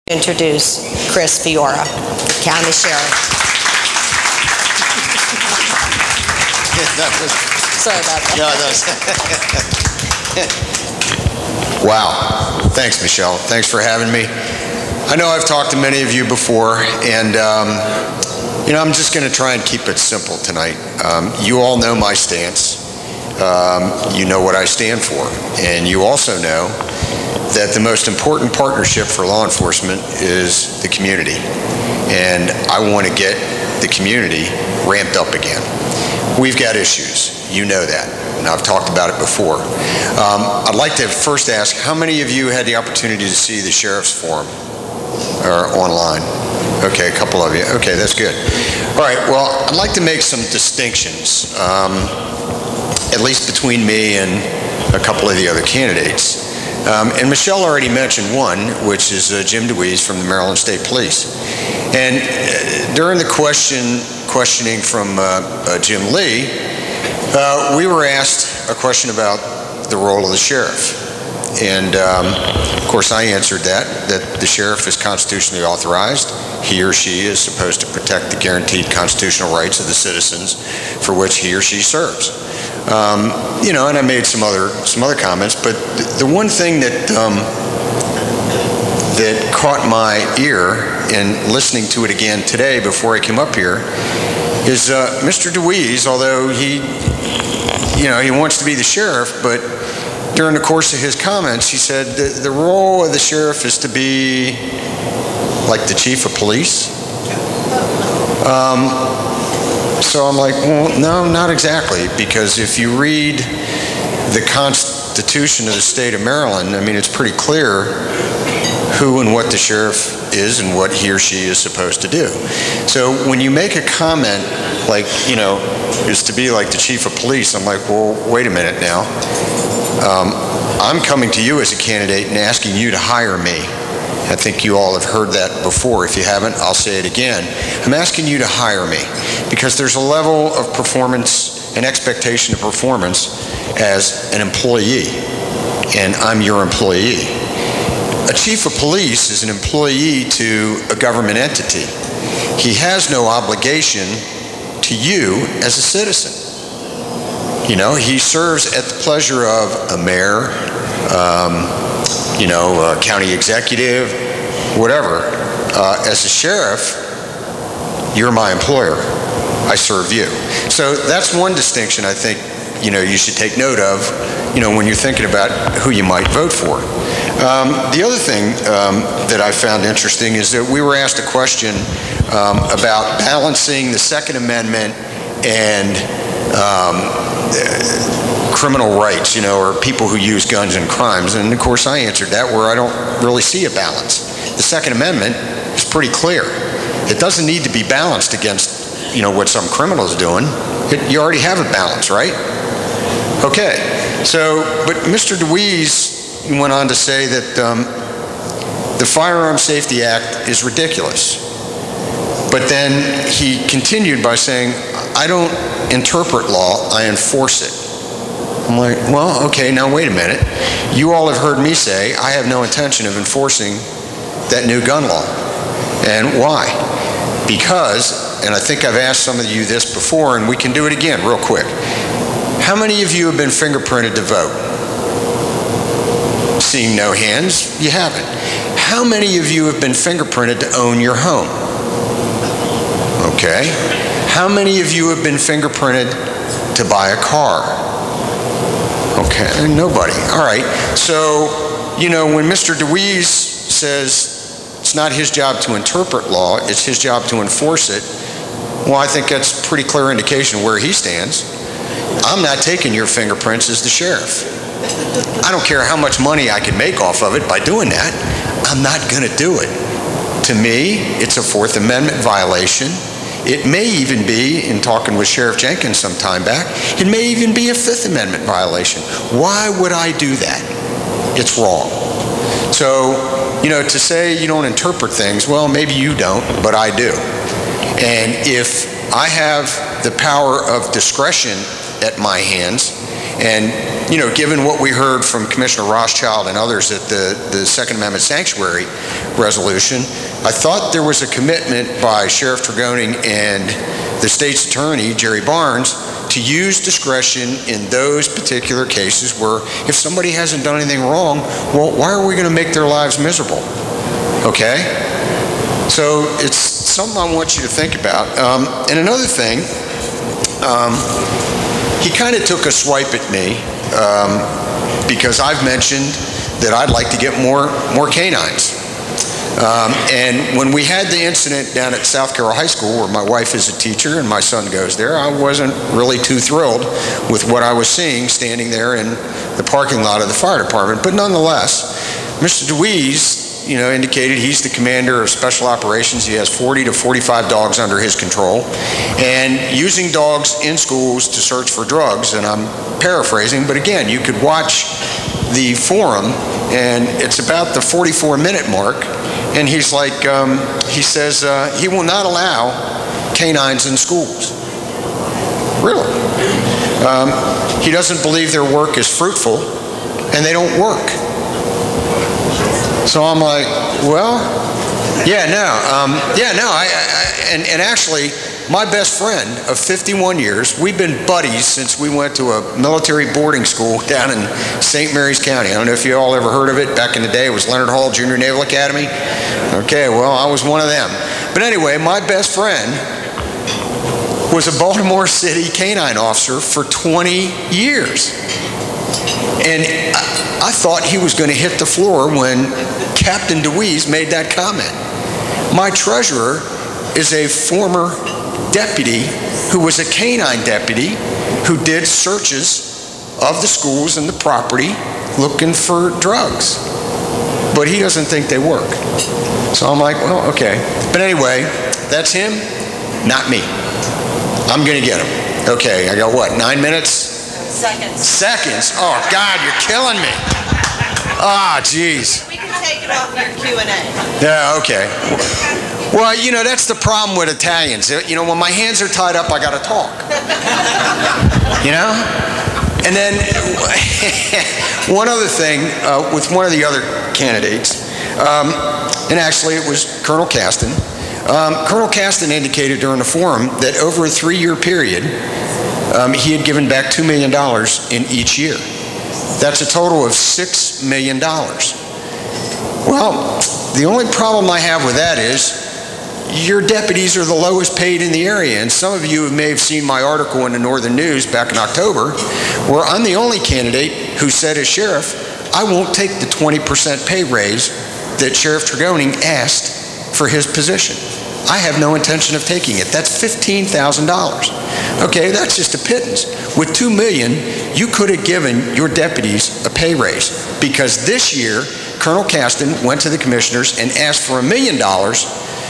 Introduce Chris Fiora, County Sheriff. Sorry about that. No, wow. Thanks, Michelle. Thanks for having me. I know I've talked to many of you before, and I'm just going to try and keep it simple tonight. You all know my stance. You know what I stand for, and you also know that the most important partnership for law enforcement is the community, and I want to get the community ramped up again. We've got issues, you know that, and I've talked about it before. I'd like to first ask, how many of you had the opportunity to see the Sheriff's Forum or online? Okay, a couple of you. Okay, that's good. All right, well, I'd like to make some distinctions, at least between me and a couple of the other candidates. And Michelle already mentioned one, which is Jim DeWeese from the Maryland State Police. And during the questioning from Jim Lee, we were asked a question about the role of the sheriff. And of course I answered that the sheriff is constitutionally authorized. He or she is supposed to protect the guaranteed constitutional rights of the citizens for which he or she serves. And I made some other comments, but the one thing that caught my ear in listening to it again today before I came up here is Mr. DeWeese, although he wants to be the sheriff, but during the course of his comments, he said the role of the sheriff is to be like the chief of police. So I'm like, well, no, not exactly, because if you read the Constitution of the state of Maryland, I mean, it's pretty clear who and what the sheriff is and what he or she is supposed to do. So when you make a comment like, is to be like the chief of police, I'm like, well, wait a minute now. I'm coming to you as a candidate and asking you to hire me. I think you all have heard that before. If you haven't, I'll say it again. I'm asking you to hire me because there's a level of performance and expectation of performance as an employee, and I'm your employee. A chief of police is an employee to a government entity. He has no obligation to you as a citizen. He serves at the pleasure of a mayor, a county executive, whatever. As a sheriff, you're my employer. I serve you. So that's one distinction I think, you should take note of, when you're thinking about who you might vote for. The other thing that I found interesting is that we were asked a question about balancing the Second Amendment and criminal rights, or people who use guns and crimes. And of course I answered that where I don't really see a balance. The Second Amendment is pretty clear. It doesn't need to be balanced against, what some criminal is doing. You already have a balance, right? Okay, so, but Mr. DeWeese went on to say that the Firearm Safety Act is ridiculous. But then he continued by saying, I don't interpret law, I enforce it. I'm like, well, okay, now wait a minute. You all have heard me say I have no intention of enforcing that new gun law. And why? Because, and I think I've asked some of you this before, and we can do it again real quick. How many of you have been fingerprinted to vote? Seeing no hands, you haven't. How many of you have been fingerprinted to own your home? Okay. How many of you have been fingerprinted to buy a car? Okay, nobody. All right. So, when Mr. DeWeese says it's not his job to interpret law, it's his job to enforce it, well, I think that's a pretty clear indication of where he stands. I'm not taking your fingerprints as the sheriff. I don't care how much money I can make off of it by doing that. I'm not going to do it. To me, it's a Fourth Amendment violation. It may even be, in talking with Sheriff Jenkins some time back, it may even be a Fifth Amendment violation. Why would I do that? It's wrong. So, to say you don't interpret things, well, maybe you don't, but I do. And if I have the power of discretion at my hands, And, you know, given what we heard from Commissioner Rothschild and others at the Second Amendment Sanctuary resolution, I thought there was a commitment by Sheriff Tregoning and the state's attorney, Jerry Barnes, to use discretion in those particular cases where if somebody hasn't done anything wrong, well, why are we going to make their lives miserable? Okay? So it's something I want you to think about. And another thing, he kind of took a swipe at me because I've mentioned that I'd like to get more canines. And when we had the incident down at South Carroll High School, where my wife is a teacher and my son goes there, I wasn't really too thrilled with what I was seeing standing there in the parking lot of the fire department. But nonetheless, Mr. DeWeese, you know, indicated he's the commander of special operations. He has 40 to 45 dogs under his control, and using dogs in schools to search for drugs. And I'm paraphrasing, but again, you could watch the forum, and it's about the 44-minute mark. And he's like, he says he will not allow canines in schools. Really? He doesn't believe their work is fruitful, and they don't work. So I'm like, well, and actually, my best friend of 51 years, we've been buddies since we went to a military boarding school down in St. Mary's County. I don't know if you all ever heard of it. Back in the day, it was Leonard Hall Junior Naval Academy. Okay, well, I was one of them. But anyway, my best friend was a Baltimore City canine officer for 20 years. And I thought he was going to hit the floor when Captain DeWeese made that comment. My treasurer is a former deputy who was a canine deputy who did searches of the schools and the property looking for drugs. But he doesn't think they work. So I'm like, well, okay. But anyway, that's him, not me. I'm going to get him. Okay, I got what, 9 minutes? Seconds. Seconds? Oh, God, you're killing me. Ah, geez. We can take it off your Q&A. Yeah, okay. Well, you know, that's the problem with Italians. You know, when my hands are tied up, I got to talk. You know? And then one other thing with one of the other candidates, and actually it was Colonel Caston. Colonel Caston indicated during the forum that over a 3-year period, he had given back $2 million in each year. That's a total of $6 million. Well, the only problem I have with that is your deputies are the lowest paid in the area, and some of you may have seen my article in the Northern News back in October, where I'm the only candidate who said as sheriff, I won't take the 20% pay raise that Sheriff Tregoning asked for his position. I have no intention of taking it. That's $15,000. Okay, that's just a pittance. With $2 million, you could have given your deputies a pay raise, because this year, Colonel Caston went to the commissioners and asked for $1 million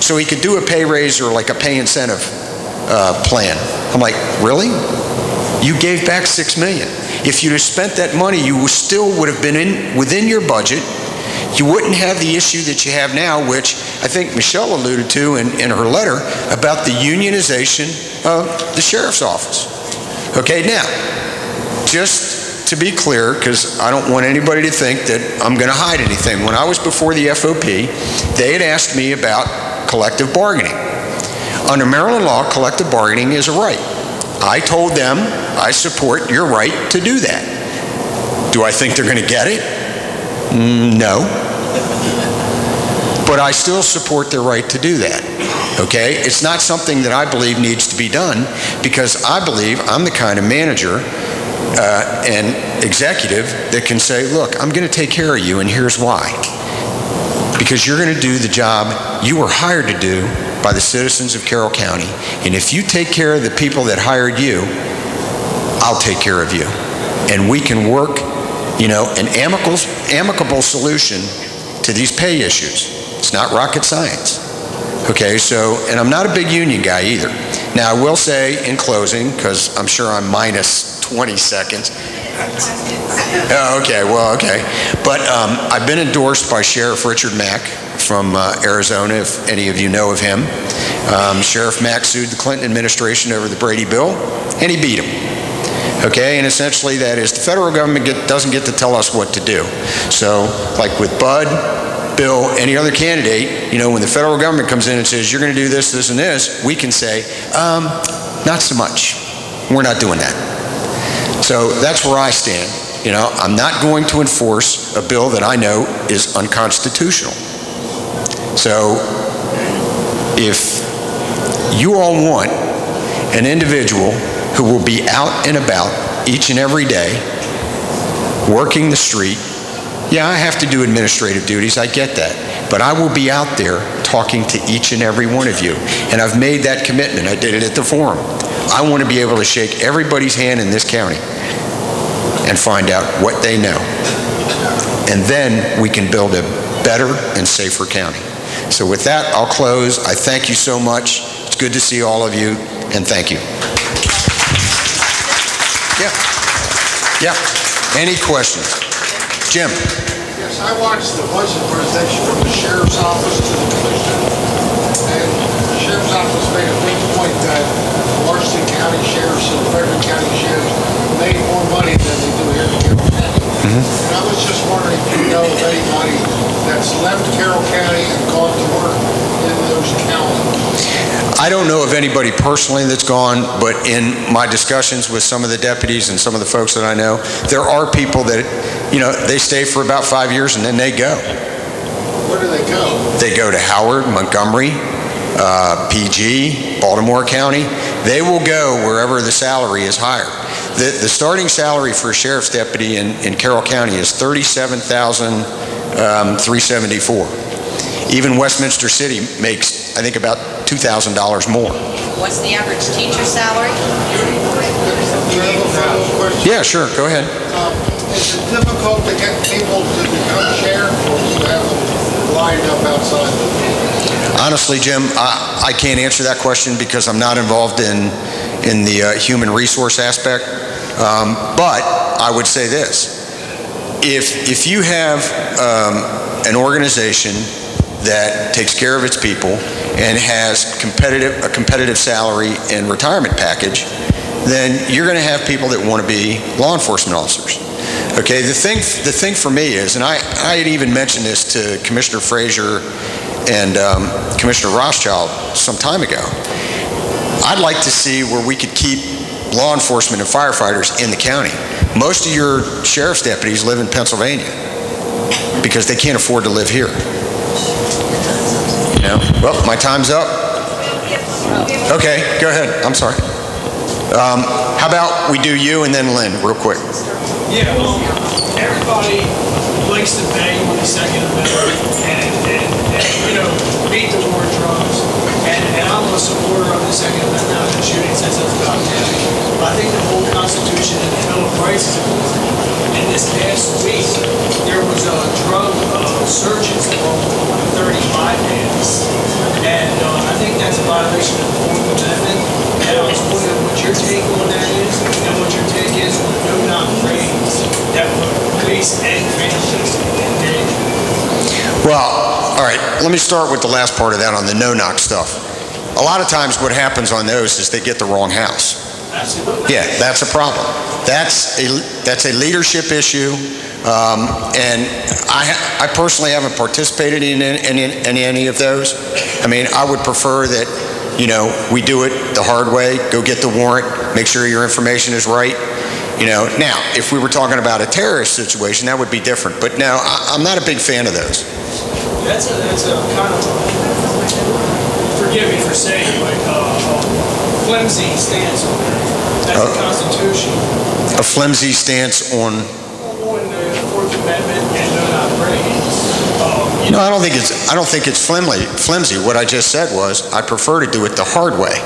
so he could do a pay raise or like a pay incentive plan. I'm like, really? You gave back $6 million. If you'd have spent that money, you still would have been within your budget. You wouldn't have the issue that you have now, which I think Michelle alluded to in her letter about the unionization of the sheriff's office. Okay, now, just to be clear, because I don't want anybody to think that I'm going to hide anything. When I was before the FOP, they had asked me about collective bargaining. Under Maryland law, collective bargaining is a right. I told them I support your right to do that. Do I think they're going to get it? No. But I still support their right to do that. Okay? It's not something that I believe needs to be done, because I believe I'm the kind of manager and executive that can say, look, I'm going to take care of you, and here's why. Because you're going to do the job you were hired to do by the citizens of Carroll County. And if you take care of the people that hired you, I'll take care of you. And we can work, you know, an amicable solution to these pay issues. It's not rocket science. Okay, so, and I'm not a big union guy either. Now, I will say in closing, because I'm sure I'm minus 20 seconds. Oh, okay, well, okay. But I've been endorsed by Sheriff Richard Mack from Arizona, if any of you know of him. Sheriff Mack sued the Clinton administration over the Brady bill, and he beat him. Okay, and essentially that is the federal government doesn't get to tell us what to do. So, like with Bud, Bill, any other candidate, when the federal government comes in and says, you're going to do this, this, and this, we can say, not so much. We're not doing that. So that's where I stand. I'm not going to enforce a bill that I know is unconstitutional. So if you all want an individual who will be out and about each and every day, working the street, yeah, I have to do administrative duties, I get that. But I will be out there talking to each and every one of you. And I've made that commitment. I did it at the forum. I want to be able to shake everybody's hand in this county and find out what they know. And then we can build a better and safer county. So with that, I'll close. I thank you so much. It's good to see all of you, and thank you. Yeah. Yeah. Any questions? Jim? Yes, I watched the budget presentation from the Sheriff's Office to the Commissioner, and the Sheriff's Office made a big point that Washington County Sheriffs and Frederick County Sheriffs made more money than they do here in Carroll County. And I was just wondering if you know of anybody that's left Carroll County and gone to work in those counties. I don't know of anybody personally that's gone, but in my discussions with some of the deputies and some of the folks that I know, there are people that, they stay for about 5 years and then they go. Where do they go? They go to Howard, Montgomery, PG, Baltimore County. They will go wherever the salary is higher. The starting salary for a sheriff's deputy in Carroll County is $37,374. Even Westminster City makes, I think, about $2,000 more. What's the average teacher salary? Yeah, sure. Go ahead. Is it difficult to get people to become sheriff, or do you have them lined up outside? Honestly, Jim, I can't answer that question because I'm not involved in the human resource aspect. But I would say this. If you have an organization that takes care of its people and has a competitive salary and retirement package, then you're going to have people that want to be law enforcement officers. Okay, the thing for me is, and I had even mentioned this to Commissioner Frazier and Commissioner Rothschild some time ago. I'd like to see where we could keep law enforcement and firefighters in the county. Most of your sheriff's deputies live in Pennsylvania because they can't afford to live here. Well, my time's up. Okay, go ahead. I'm sorry. How about we do you and then Lynn, real quick? Yeah, everybody likes to bang on the Second Amendment and beat the war drums. And I'm a supporter of the Second Amendment. I've been shooting since I was about 10. But I think the whole Constitution and the Bill of Rights is important. And this past week, there was a drug surges among 35 hands. And I think that's a violation of the Fourth Amendment. And I was wondering what your take on that is, and what your take is on the no-knock raids that police and families engage in. Well, all right, let me start with the last part of that on the no-knock stuff. A lot of times what happens on those is they get the wrong house. Absolutely. Yeah, that's a problem. That's a leadership issue, and I personally haven't participated in any of those. I mean, I would prefer that, we do it the hard way, go get the warrant, make sure your information is right. Now, if we were talking about a terrorist situation, that would be different. But no, I'm not a big fan of those. That's a kind of, forgive me for saying, like flimsy stance on that. That's the Constitution. A flimsy stance on the Fourth Amendment and no-knock raids. No, I don't think it's flimsy. What I just said was I prefer to do it the hard way,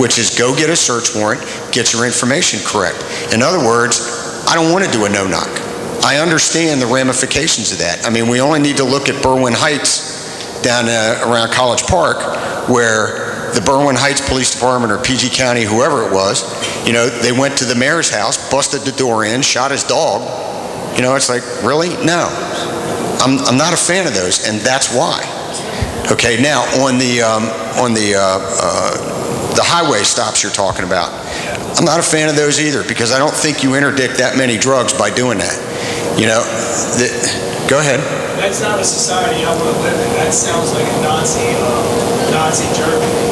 which is go get a search warrant, get your information correct. In other words, I don't want to do a no-knock. I understand the ramifications of that. I mean, we only need to look at Berwyn Heights down around College Park, where the Berwyn Heights Police Department or PG County, whoever it was, they went to the mayor's house, busted the door in, shot his dog. It's like, really? No. I'm not a fan of those, and that's why. Okay, now on the highway stops you're talking about, I'm not a fan of those either, because I don't think you interdict that many drugs by doing that. You know, go ahead. That's not a society I want to live in. That sounds like a Nazi Germany.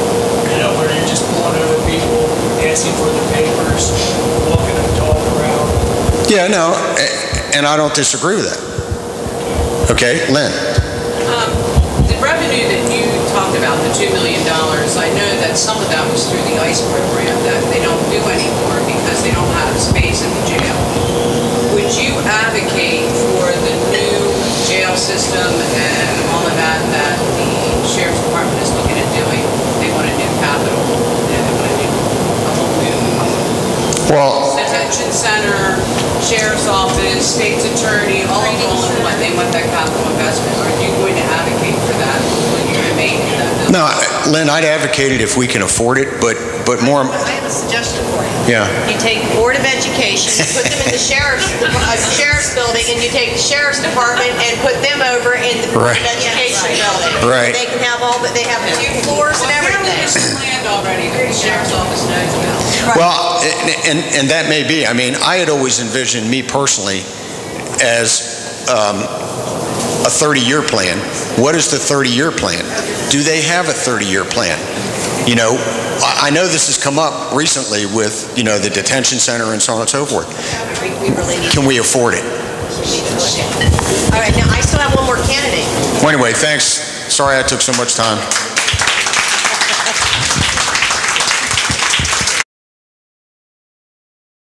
You know, where you're just pulling over people, asking for the papers, walking a dog around. Yeah, no, and I don't disagree with that. Okay, Lynn. The revenue that you talked about, the $2 million, I know that some of that was through the ICE program that they don't do anymore because they don't have space in the jail. Would you advocate for the new jail system and all of that that the Sheriff's Department is looking at doing? They want a new capital, and they want to do a whole new detention center, Sheriff's Office, State's Attorney, all of them, when they want that capital investment. Are you going to advocate for that when you remain in that? No, Lynn, I'd advocate it if we can afford it, but more. I have a suggestion for you. Yeah. You take the Board of Education, you put them in the sheriff's building, and you take the Sheriff's Department and put them over in the Board of Education building. Right. They can have they have 2 floors and everything. There's planned already that the Sheriff's Office knows about. Well, and that may be. I mean, I had always envisioned me personally as a 30-year plan. What is the 30-year plan? Do they have a 30-year plan? You know, I know this has come up recently with, you know, the detention center and so on and so forth. We really need Can we afford it? All right, now I still have one more candidate. Well, anyway, thanks. Sorry I took so much time.